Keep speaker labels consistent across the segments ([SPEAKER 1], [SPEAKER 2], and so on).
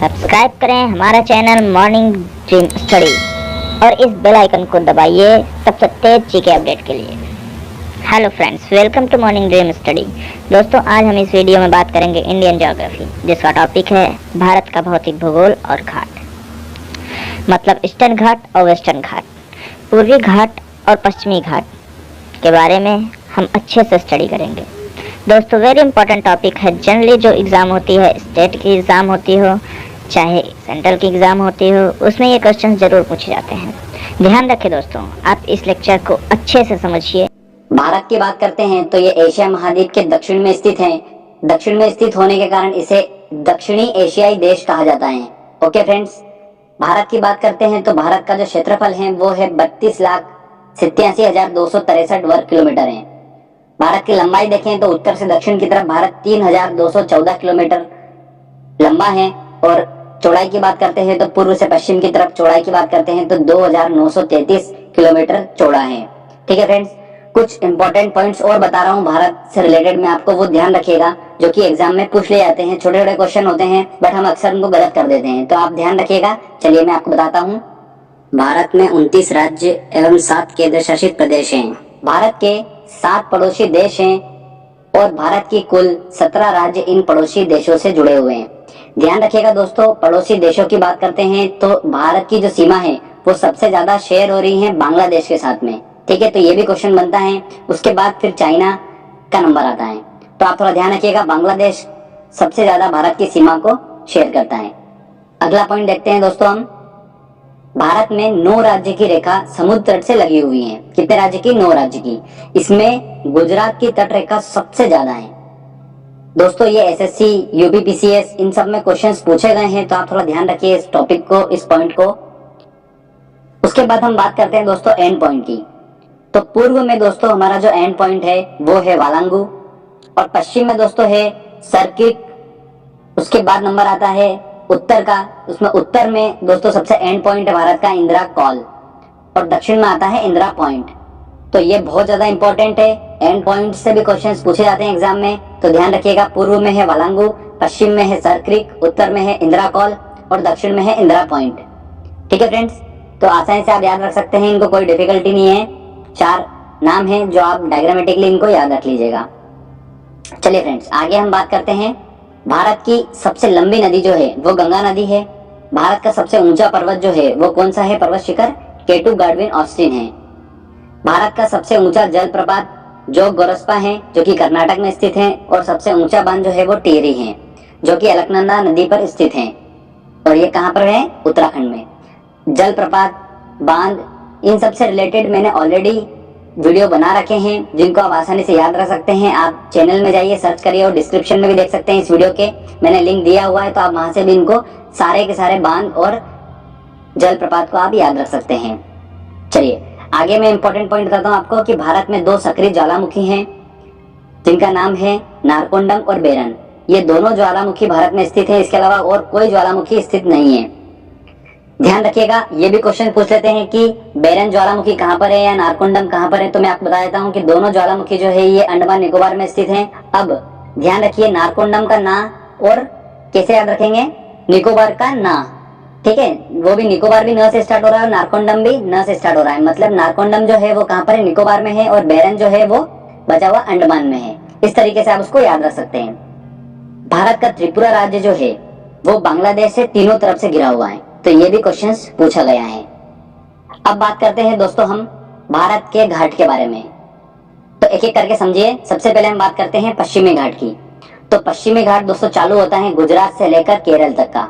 [SPEAKER 1] Subscribe करें हमारा channel morning dream study और इस बेल आइकन को दबाइए सबसे तेज जीके अपडेट के लिए। Hello friends, welcome to morning dream study. दोस्तों, आज हम इस वीडियो में बात करेंगे इंडियन ज्योग्राफी, जिसका टॉपिक है भारत का भौतिक भूगोल और घाट, मतलब ईस्टर्न घाट और वेस्टर्न घाट, पूर्वी घाट और पश्चिमी घाट के बारे में हम अच्छे से स्टडी करेंगे। दोस्तों, वेरी इंपॉर्टेंट टॉपिक है। जनरली जो एग्ज़ाम होती है, स्टेट की एग्ज़ाम होती हो चाहे सेंट्रल की एग्ज़ाम होती हो, उसमें ये क्वेश्चन ज़रूर पूछे जाते हैं। ध्यान रखें दोस्तों, आप इस लेक्चर को अच्छे से समझिए।
[SPEAKER 2] भारत की बात करते हैं तो ये एशिया महाद्वीप के दक्षिण में स्थित है। दक्षिण में स्थित होने के कारण इसे दक्षिणी एशियाई देश कहा जाता है। ओके फ्रेंड्स, भारत की बात करते हैं तो भारत का जो क्षेत्रफल है वो है 32,87,263 वर्ग किलोमीटर है। भारत की लंबाई देखें तो उत्तर से दक्षिण की तरफ भारत 3,214 किलोमीटर लंबा है, और चौड़ाई की बात करते हैं तो पूर्व से पश्चिम की तरफ चौड़ाई की बात करते हैं तो 2,933 किलोमीटर चौड़ा है। ठीक है फ्रेंड्स, कुछ इंपॉर्टेंट पॉइंट्स और बता रहा हूँ भारत से रिलेटेड में, आपको वो ध्यान रखिएगा, जो कि एग्जाम में पूछ ले जाते हैं। छोटे छोटे क्वेश्चन होते हैं बट हम अक्सर उनको गलत कर देते हैं, तो आप ध्यान रखिएगा। चलिए मैं आपको बताता हूँ। भारत में 29 राज्य एवं 7 केंद्र शासित प्रदेश हैं। भारत के 7 पड़ोसी देश हैं और भारत की कुल 17 राज्य इन पड़ोसी देशों से जुड़े हुए हैं। ध्यान रखिएगा दोस्तों, पड़ोसी देशों की बात करते हैं तो भारत की जो सीमा है वो सबसे ज्यादा शेयर हो रही है बांग्लादेश के साथ में। ठीक है, तो ये भी क्वेश्चन बनता है। उसके बाद फिर चाइना का नंबर आता है, तो आप थोड़ा ध्यान रखिएगा, बांग्लादेश सबसे ज्यादा भारत की सीमा को शेयर करता है। अगला पॉइंट देखते हैं दोस्तों हम। भारत में 9 राज्य की रेखा समुद्र तट से लगी हुई है। कितने राज्य की? 9 राज्य की। इसमें गुजरात की तट रेखा सबसे ज्यादा है। दोस्तों, ये एसएससी, यूपीपीसीएस इन सब में क्वेश्चंस पूछे गए हैं, तो आप थोड़ा ध्यान रखिए इस टॉपिक को, इस पॉइंट को। उसके बाद हम बात करते हैं दोस्तों एंड पॉइंट की। तो पूर्व में दोस्तों हमारा जो एंड पॉइंट है वो है वालांगू, और पश्चिम में दोस्तों है सर्किट। उसके बाद नंबर आता है उत्तर का। उसमें उत्तर में दोस्तों सबसे एंड पॉइंट है भारत का इंदिरा कॉल, और दक्षिण में आता है इंदिरा पॉइंट। तो ये बहुत ज्यादा इंपॉर्टेंट है। एंड पॉइंट से भी क्वेश्चंस पूछे जाते हैं एग्जाम में, तो ध्यान रखिएगा। पूर्व में है वालांगू, पश्चिम में है सर्किट, उत्तर में है इंदिरा कॉल और दक्षिण में है इंदिरा पॉइंट। ठीक है फ्रेंड्स, तो आसानी से आप याद रख सकते हैं, इनको कोई डिफिकल्टी नहीं है। 4 नाम हैं जो आप डायग्रामेटिकली इनको याद रख लीजिएगा। चलिए फ्रेंड्स, आगे हम बात करते हैं। भारत की सबसे लंबी नदी जो है वो गंगा नदी है। भारत का सबसे ऊंचा पर्वत जो है वो कौन सा है? पर्वत शिखर केटू गार्डविन ऑस्टिन है। भारत का सबसे ऊंचा जलप्रपात जोग गोरस्पा है, जो कि कर्नाटक में स्थित है, और सबसे ऊंचा बांध जो है वो टिहरी है, जो कि अलकनंदा नदी पर स्थित है, और ये कहाँ पर है? उत्तराखंड में। जलप्रपात, बांध, इन सब से रिलेटेड मैंने ऑलरेडी वीडियो बना रखे हैं, जिनको आप आसानी से याद रख सकते हैं। आप चैनल में जाइए, सर्च करिए, और डिस्क्रिप्शन में भी देख सकते हैं इस वीडियो के, मैंने लिंक दिया हुआ है, तो आप वहां से भी इनको सारे के सारे बांध और जलप्रपात को आप याद रख सकते हैं। चलिए आगे मैं इंपॉर्टेंट पॉइंट बताता हूँ आपको कि भारत में 2 सक्रिय ज्वालामुखी हैं, जिनका नाम है नारकोंडम और बेरन। ये दोनों ज्वालामुखी भारत में स्थित है, इसके अलावा और कोई ज्वालामुखी स्थित नहीं है। ध्यान रखिएगा, ये भी क्वेश्चन पूछ लेते हैं कि बेरन ज्वालामुखी कहाँ पर है या नारकोंडम कहाँ पर है, तो मैं आपको बता देता हूँ कि दोनों ज्वालामुखी जो है ये अंडमान निकोबार में स्थित हैं। अब ध्यान रखिए, नारकोंडम का ना और कैसे याद रखेंगे? निकोबार का ना। ठीक है, वो भी निकोबार भी न से स्टार्ट हो रहा है और नारकोंडम भी न से स्टार्ट हो रहा है, मतलब नारकोंडम जो है वो कहाँ पर है? निकोबार में है, और बेरन जो है वो बचा हुआ अंडमान में है। इस तरीके से आप उसको याद रख सकते हैं। भारत का त्रिपुरा राज्य जो है वो बांग्लादेश से तीनों तरफ से घिरा हुआ है, तो ये भी क्वेश्चंस पूछा गया है। अब बात करते हैं दोस्तों हम भारत के घाट के बारे में, तो एक एक करके समझिए। सबसे पहले हम बात करते हैं पश्चिमी घाट की। तो पश्चिमी घाट दोस्तों चालू होता है गुजरात से लेकर केरल तक का।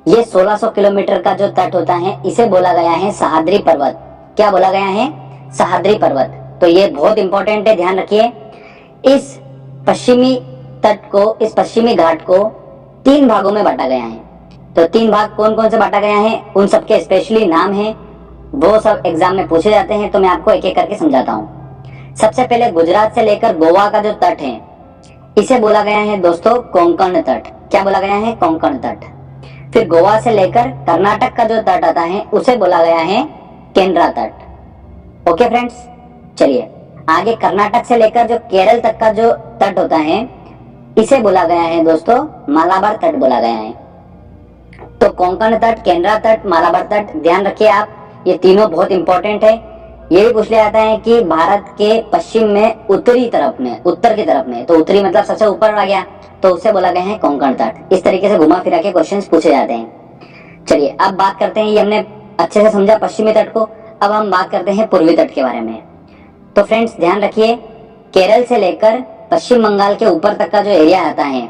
[SPEAKER 2] ये 1600 किलोमीटर का जो तट होता है इसे बोला गया है सह्याद्री पर्वत। क्या बोला गया है? सह्याद्री पर्वत। तो ये बहुत इंपॉर्टेंट है, ध्यान रखिए। इस पश्चिमी तट को, इस पश्चिमी घाट को 3 भागों में बांटा गया है। तो 3 भाग कौन कौन से बांटा गया है, उन सबके स्पेशली नाम है, वो सब एग्जाम में पूछे जाते हैं, तो मैं आपको एक एक करके समझाता हूँ। सबसे पहले गुजरात से लेकर गोवा का जो तट है इसे बोला गया है दोस्तों कोंकण तट। क्या बोला गया है? कोंकण तट। फिर गोवा से लेकर कर्नाटक का जो तट आता है उसे बोला गया है केंद्रा तट। ओके फ्रेंड्स, चलिए आगे कर्नाटक से लेकर जो केरल तक का जो तट होता है इसे बोला गया है दोस्तों मालाबार तट बोला गया है। कोंकण तट, केनरा तट, मालाबार तट, ध्यान रखिए आप, ये तीनों बहुत इंपॉर्टेंट है। ये भी पूछ लिया जाता है कि भारत के पश्चिम में उत्तरी तरफ में, उत्तर की तरफ में, तो उत्तरी मतलब सबसे ऊपर आ गया, तो उसे बोला गया है कोंकण तट। इस तरीके से घुमा फिरा के क्वेश्चंस पूछे जाते हैं। चलिए अब बात करते हैं, ये हमने अच्छे से समझा पश्चिमी तट को, अब हम बात करते हैं पूर्वी तट के बारे में। तो फ्रेंड्स ध्यान रखिए, केरल से लेकर पश्चिम बंगाल के ऊपर तक का जो एरिया आता है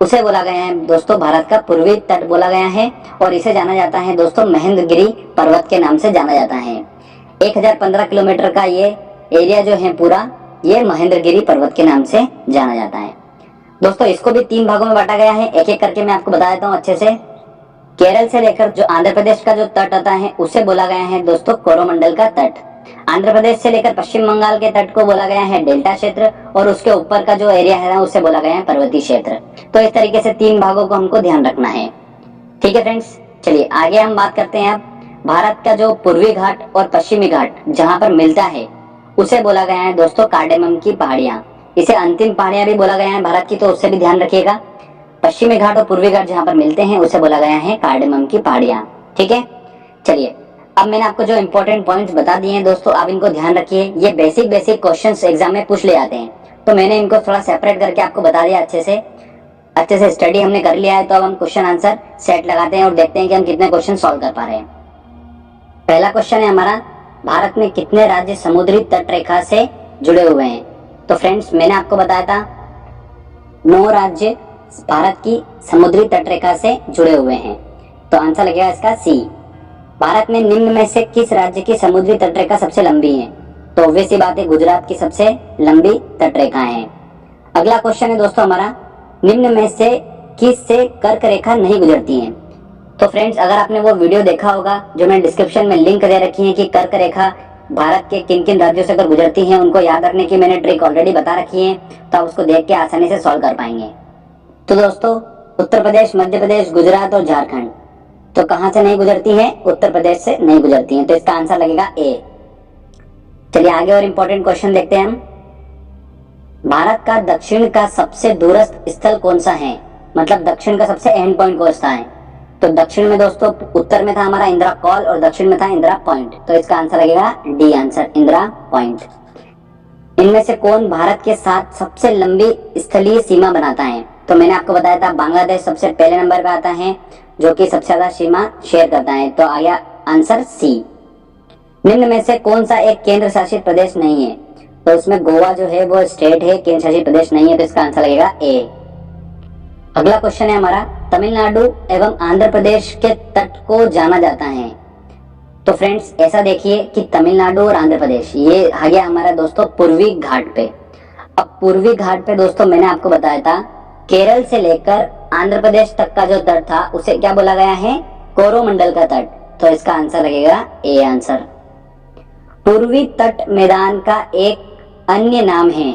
[SPEAKER 2] उसे बोला गया है दोस्तों भारत का पूर्वी तट बोला गया है, और इसे जाना जाता है दोस्तों महेंद्रगिरी पर्वत के नाम से जाना जाता है। 1015 किलोमीटर का ये एरिया जो है पूरा, ये महेंद्रगिरी पर्वत के नाम से जाना जाता है। दोस्तों इसको भी 3 भागों में बांटा गया है, एक एक करके मैं आपको बता देता हूँ अच्छे से। केरल से लेकर जो आंध्र प्रदेश का जो तट आता है उसे बोला गया है दोस्तों कोरोमंडल का तट। आंध्र प्रदेश से लेकर पश्चिम बंगाल के तट को बोला गया है डेल्टा क्षेत्र, और उसके ऊपर का जो एरिया है उसे बोला गया है पर्वतीय क्षेत्र। तो इस तरीके से 3 भागों को हमको ध्यान रखना है। ठीक है फ्रेंड्स, चलिए आगे हम बात करते हैं। अब भारत का जो पूर्वी घाट और पश्चिमी घाट जहां पर मिलता है उसे बोला गया है दोस्तों कार्डेमम की पहाड़ियां। इसे अंतिम पहाड़ियां भी बोला गया है भारत की, तो उससे भी ध्यान रखिएगा। पश्चिमी घाट और पूर्वी घाट जहां पर मिलते हैं उसे बोला गया है कार्डेमम की पहाड़ियां। ठीक है, चलिए अब मैंने आपको जो इंपॉर्टेंट पॉइंट्स बता दिए हैं दोस्तों, आप इनको ध्यान रखिए। ये बेसिक क्वेश्चंस एग्जाम में पूछ ले जाते हैं, तो मैंने इनको थोड़ा सेपरेट करके आपको बता दिया अच्छे से स्टडी हमने कर लिया है। तो अब हम क्वेश्चन आंसर सेट लगाते हैं और देखते हैं कि हम कितने क्वेश्चन सॉल्व कर पा रहे हैं। पहला क्वेश्चन है हमारा, भारत में कितने राज्य समुद्री तट रेखा से जुड़े हुए हैं? तो फ्रेंड्स मैंने आपको बताया था 9 राज्य भारत की समुद्री तट रेखा से जुड़े हुए हैं, तो आंसर लगेगा इसका सी। भारत में निम्न में से किस राज्य की समुद्री तट रेखा सबसे लंबी है? तो ऑब्वियस सी बात है, गुजरात की सबसे लंबी तट रेखा है। अगला क्वेश्चन है दोस्तों हमारा, निम्न में से किस से कर्क रेखा नहीं गुजरती है? तो फ्रेंड्स अगर आपने वो वीडियो देखा होगा जो मैंने डिस्क्रिप्शन में लिंक दे रखी है कि कर्क रेखा भारत के किन किन राज्यों से अगर गुजरती है, उनको याद रखने की मैंने ट्रिक ऑलरेडी बता रखी है, तो आप उसको देख के आसानी से सॉल्व कर पाएंगे। तो दोस्तों उत्तर प्रदेश, मध्य प्रदेश, गुजरात और झारखंड, तो कहां से नहीं गुजरती है? उत्तर प्रदेश से नहीं गुजरती है, तो इसका आंसर लगेगा ए। चलिए आगे और इंपॉर्टेंट क्वेश्चन देखते हैं हम। भारत का दक्षिण का सबसे दूरस्थ स्थल कौन सा है? मतलब दक्षिण का सबसे एंड पॉइंट कौन सा है? तो दक्षिण में दोस्तों उत्तर में था हमारा इंदिरा कॉल और दक्षिण में था इंदिरा पॉइंट, तो इसका आंसर लगेगा डी आंसर, इंदिरा पॉइंट। इनमें से कौन भारत के साथ सबसे लंबी स्थलीय सीमा बनाता है? तो मैंने आपको बताया था बांग्लादेश सबसे पहले नंबर पे आता है जो कि सबसे ज्यादा सीमा शेयर करता है, तो आ गया आंसर सी। निम्न में से कौन सा एक केंद्र शासित प्रदेश नहीं है? तो उसमें गोवा जो है वो स्टेट है, केंद्र शासित प्रदेश नहीं है, तो इसका आंसर लगेगा ए। अगला क्वेश्चन है हमारा, तमिलनाडु एवं आंध्र प्रदेश के तट को जाना जाता है। तो फ्रेंड्स ऐसा देखिए कि तमिलनाडु और आंध्र प्रदेश ये आ गया हमारा दोस्तों पूर्वी घाट पे। अब पूर्वी घाट पे दोस्तों मैंने आपको बताया था केरल से लेकर आंध्र प्रदेश तक का जो तट था उसे क्या बोला गया है? कोरोमंडल का तट, तो इसका आंसर लगेगा ए आंसर। पूर्वी तट मैदान का एक अन्य नाम है,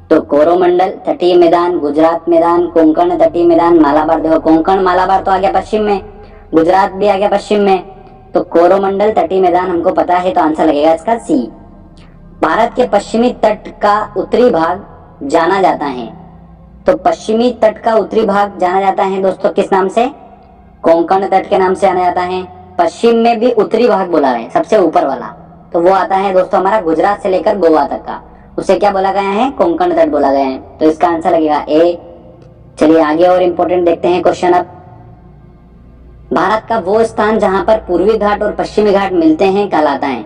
[SPEAKER 2] तो कोरोमंडल तटीय मैदान, गुजरात मैदान, कोंकण तटीय मैदान, मालाबार। देखो कोंकण मालाबार तो आ गया पश्चिम में, गुजरात भी आ गया पश्चिम में, तो कोरोमंडल तटीय मैदान हमको पता है, तो आंसर लगेगा इसका सी। भारत के पश्चिमी तट का उत्तरी भाग जाना जाता है, तो पश्चिमी तट का उत्तरी भाग जाना जाता है दोस्तों किस नाम से? कोंकण तट के नाम से जाना जाता है। पश्चिम में भी उत्तरी भाग बोला है सबसे ऊपर वाला, तो वो आता है दोस्तों हमारा गुजरात से लेकर गोवा तक का, उसे क्या बोला गया है? कोंकण तट बोला गया है, तो इसका आंसर लगेगा ए। चलिए आगे और इंपॉर्टेंट देखते हैं क्वेश्चन। अब भारत का वो स्थान जहां पर पूर्वी घाट और पश्चिमी घाट मिलते हैं कहलाता है,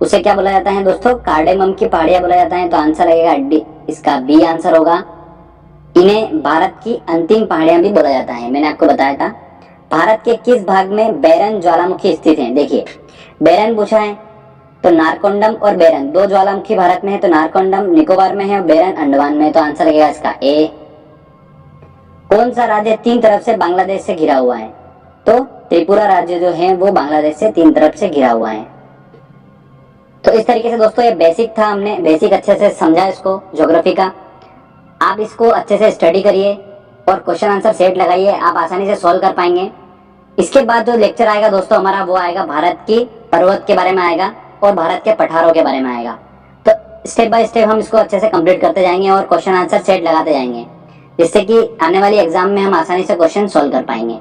[SPEAKER 2] उसे क्या बोला जाता है दोस्तों? कार्डेमम की पहाड़ियां बोला जाता है, तो आंसर लगेगा डी, इसका बी आंसर होगा। इन्हें भारत की अंतिम पहाड़ियां भी बोला जाता है। मैंने आपको बताया था भारत के किस भाग में बैरन ज्वालामुखी स्थित है? देखिए बैरन पूछा है, तो नारकोंडम और बैरन दो ज्वालामुखी भारत में है, तो नारकोंडम निकोबार में है और बैरन अंडमान में है, तो आंसर लगेगा इसका ए। कौन सा राज्य 3 तरफ से बांग्लादेश से घिरा हुआ है? तो त्रिपुरा राज्य जो है वो बांग्लादेश से 3 तरफ से घिरा हुआ है। तो इस तरीके से दोस्तों ये बेसिक था, हमने बेसिक अच्छे से समझा इसको ज्योग्राफी का। आप इसको अच्छे से स्टडी करिए और क्वेश्चन आंसर सेट लगाइए, आप आसानी से सॉल्व कर पाएंगे। इसके बाद जो लेक्चर आएगा दोस्तों हमारा वो आएगा भारत की पर्वत के बारे में आएगा और भारत के पठारों के बारे में आएगा। तो स्टेप बाय स्टेप हम इसको अच्छे से कंप्लीट करते जाएंगे और क्वेश्चन आंसर सेट लगाते जाएंगे, जिससे कि आने वाली एग्जाम में हम आसानी से क्वेश्चन सॉल्व कर पाएंगे।